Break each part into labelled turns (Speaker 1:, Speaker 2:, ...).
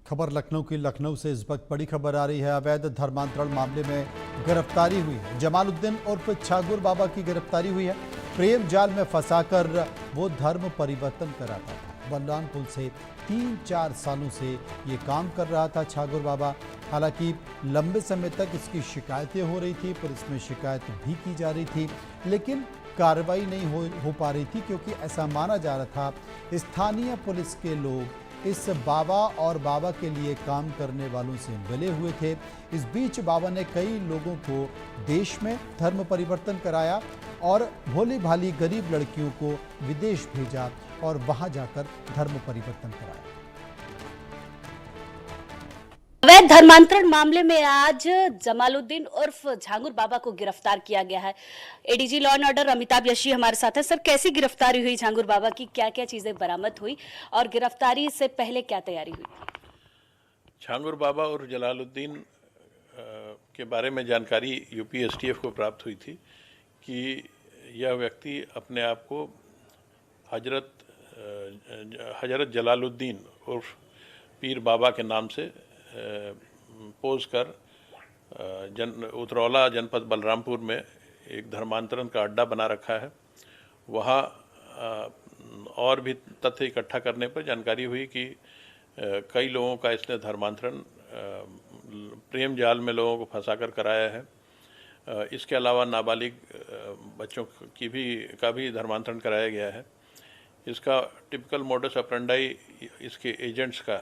Speaker 1: खबर लखनऊ की। लखनऊ से इस वक्त बड़ी खबर आ रही है। अवैध धर्मांतरण मामले में गिरफ्तारी हुई है। जमालुद्दीन उर्फ छागुर बाबा की गिरफ्तारी हुई है। प्रेम जाल में फंसाकर वो धर्म परिवर्तन कराता था। बलरामपुर से 3-4 सालों से ये काम कर रहा था छागुर बाबा। हालांकि लंबे समय तक इसकी शिकायतें हो रही थी, पुलिस में शिकायत भी की जा रही थी, लेकिन कार्रवाई नहीं हो पा रही थी, क्योंकि ऐसा माना जा रहा था स्थानीय पुलिस के लोग इस बाबा और बाबा के लिए काम करने वालों से मिले हुए थे। इस बीच बाबा ने कई लोगों को देश में धर्म परिवर्तन कराया और भोली भाली गरीब लड़कियों को विदेश भेजा और वहां जाकर धर्म परिवर्तन कराया।
Speaker 2: अवैध धर्मांतरण मामले में आज जमालुद्दीन उर्फ छागुर बाबा को गिरफ्तार किया गया है। ADG law and order Amitabh Yeshi हमारे साथ है। सर, कैसी गिरफ्तारी हुई छागुर बाबा की, क्या क्या चीजें बरामद हुई और गिरफ्तारी से पहले क्या तैयारी हुई?
Speaker 3: छागुर बाबा और जलालुद्दीन के बारे में जानकारी यूपी एसटीएफ को प्राप्त हुई थी कि यह व्यक्ति अपने आप को हजरत जलालुद्दीन उर्फ पीर बाबा के नाम से पोज कर उतरौला जनपद बलरामपुर में एक धर्मांतरण का अड्डा बना रखा है। वहाँ और भी तथ्य इकट्ठा करने पर जानकारी हुई कि कई लोगों का इसने धर्मांतरण प्रेम जाल में लोगों को फंसाकर कराया है। इसके अलावा नाबालिग बच्चों का भी धर्मांतरण कराया गया है। इसका टिपिकल मोडस ऑपरेंडाई इसके एजेंट्स का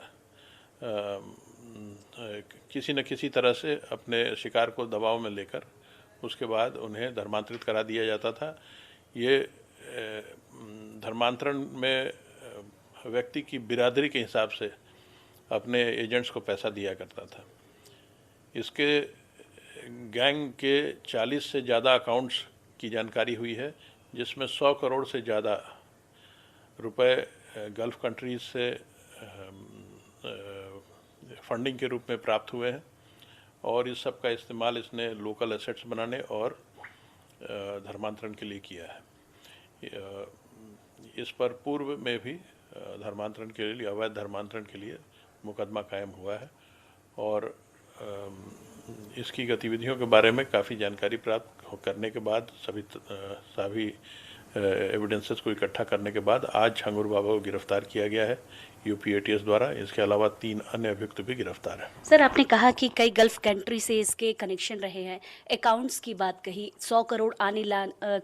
Speaker 3: किसी न किसी तरह से अपने शिकार को दबाव में लेकर उसके बाद उन्हें धर्मांतरित करा दिया जाता था। ये धर्मांतरण में व्यक्ति की बिरादरी के हिसाब से अपने एजेंट्स को पैसा दिया करता था। इसके गैंग के 40 से ज़्यादा अकाउंट्स की जानकारी हुई है, जिसमें 100 करोड़ से ज़्यादा रुपए गल्फ़ कंट्रीज से फंडिंग के रूप में प्राप्त हुए हैं और इस सब का इस्तेमाल इसने लोकल एसेट्स बनाने और धर्मांतरण के लिए किया है। इस पर पूर्व में भी धर्मांतरण के लिए, अवैध धर्मांतरण के लिए मुकदमा कायम हुआ है और इसकी गतिविधियों के बारे में काफ़ी जानकारी प्राप्त करने के बाद सभी एविडेंसेस को इकट्ठा करने के बाद आज छागुर बाबा को गिरफ्तार किया गया है यूपी एटीएस द्वारा। इसके अलावा 3 अन्य अभियुक्त भी गिरफ्तार हैं।
Speaker 2: सर, आपने कहा कि कई गल्फ कंट्री से इसके कनेक्शन रहे हैं, अकाउंट्स की बात कही, 100 करोड़ आने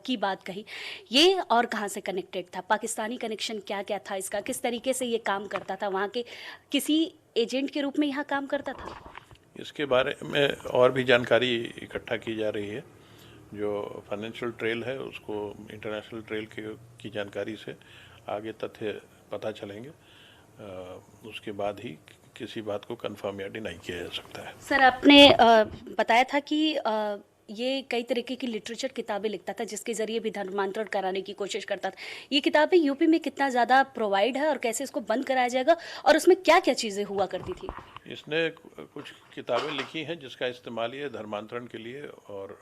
Speaker 2: की बात कही, ये और कहाँ से कनेक्टेड था? पाकिस्तानी कनेक्शन क्या क्या था इसका? किस तरीके से ये काम करता था? वहाँ के किसी एजेंट के रूप में यहाँ काम करता था?
Speaker 3: इसके बारे में और भी जानकारी इकट्ठा की जा रही है। जो फाइनेंशियल ट्रेल है उसको इंटरनेशनल ट्रेल की जानकारी से आगे तथ्य पता चलेंगे, उसके बाद ही किसी बात को कंफर्म या डिनाई किया जा सकता है।
Speaker 2: सर, आपने बताया था कि ये कई तरीके की लिटरेचर किताबें लिखता था जिसके जरिए भी धर्मांतरण कराने की कोशिश करता था। ये किताबें यूपी में कितना ज़्यादा प्रोवाइड है और कैसे इसको बंद कराया जाएगा और उसमें क्या क्या चीज़ें हुआ करती थी? इसने
Speaker 3: कुछ किताबें लिखी हैं जिसका इस्तेमाल ये धर्मांतरण के लिए और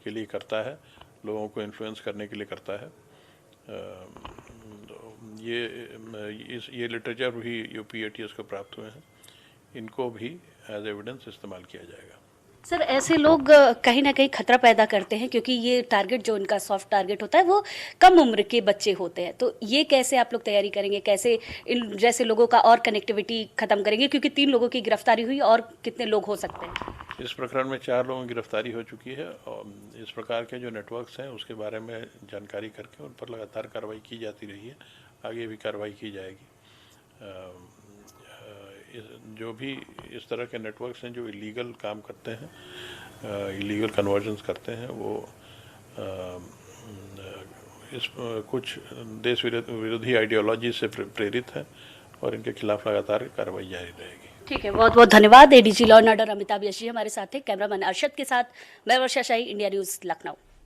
Speaker 3: के लिए करता है, लोगों को इन्फ्लुएंस करने के लिए करता है। ये लिटरेचर भी यूपी एटीएस को प्राप्त हुए हैं, इनको भी एज एविडेंस इस्तेमाल किया जाएगा।
Speaker 2: सर, ऐसे लोग कहीं ना कहीं खतरा पैदा करते हैं क्योंकि ये टारगेट जो इनका सॉफ्ट टारगेट होता है वो कम उम्र के बच्चे होते हैं, तो ये कैसे आप लोग तैयारी करेंगे, कैसे इन जैसे लोगों का और कनेक्टिविटी खत्म करेंगे? क्योंकि 3 लोगों की गिरफ्तारी हुई और कितने लोग हो सकते हैं?
Speaker 3: इस प्रकरण में 4 लोगों की गिरफ्तारी हो चुकी है और इस प्रकार के जो नेटवर्क्स हैं उसके बारे में जानकारी करके उन पर लगातार कार्रवाई की जाती रही है, आगे भी कार्रवाई की जाएगी। जो भी इस तरह के नेटवर्क्स हैं जो इलीगल काम करते हैं, इलीगल कन्वर्जन्स करते हैं, वो कुछ देश विरोधी आइडियोलॉजी से प्रेरित हैं और इनके खिलाफ लगातार कार्रवाई जारी रहेगी।
Speaker 2: ठीक है, बहुत बहुत धन्यवाद। ADG law and order Amitabh Yeshi हमारे साथ थे। कैमरामैन अरशद के साथ मैं वर्षा शाही, इंडिया न्यूज़, लखनऊ।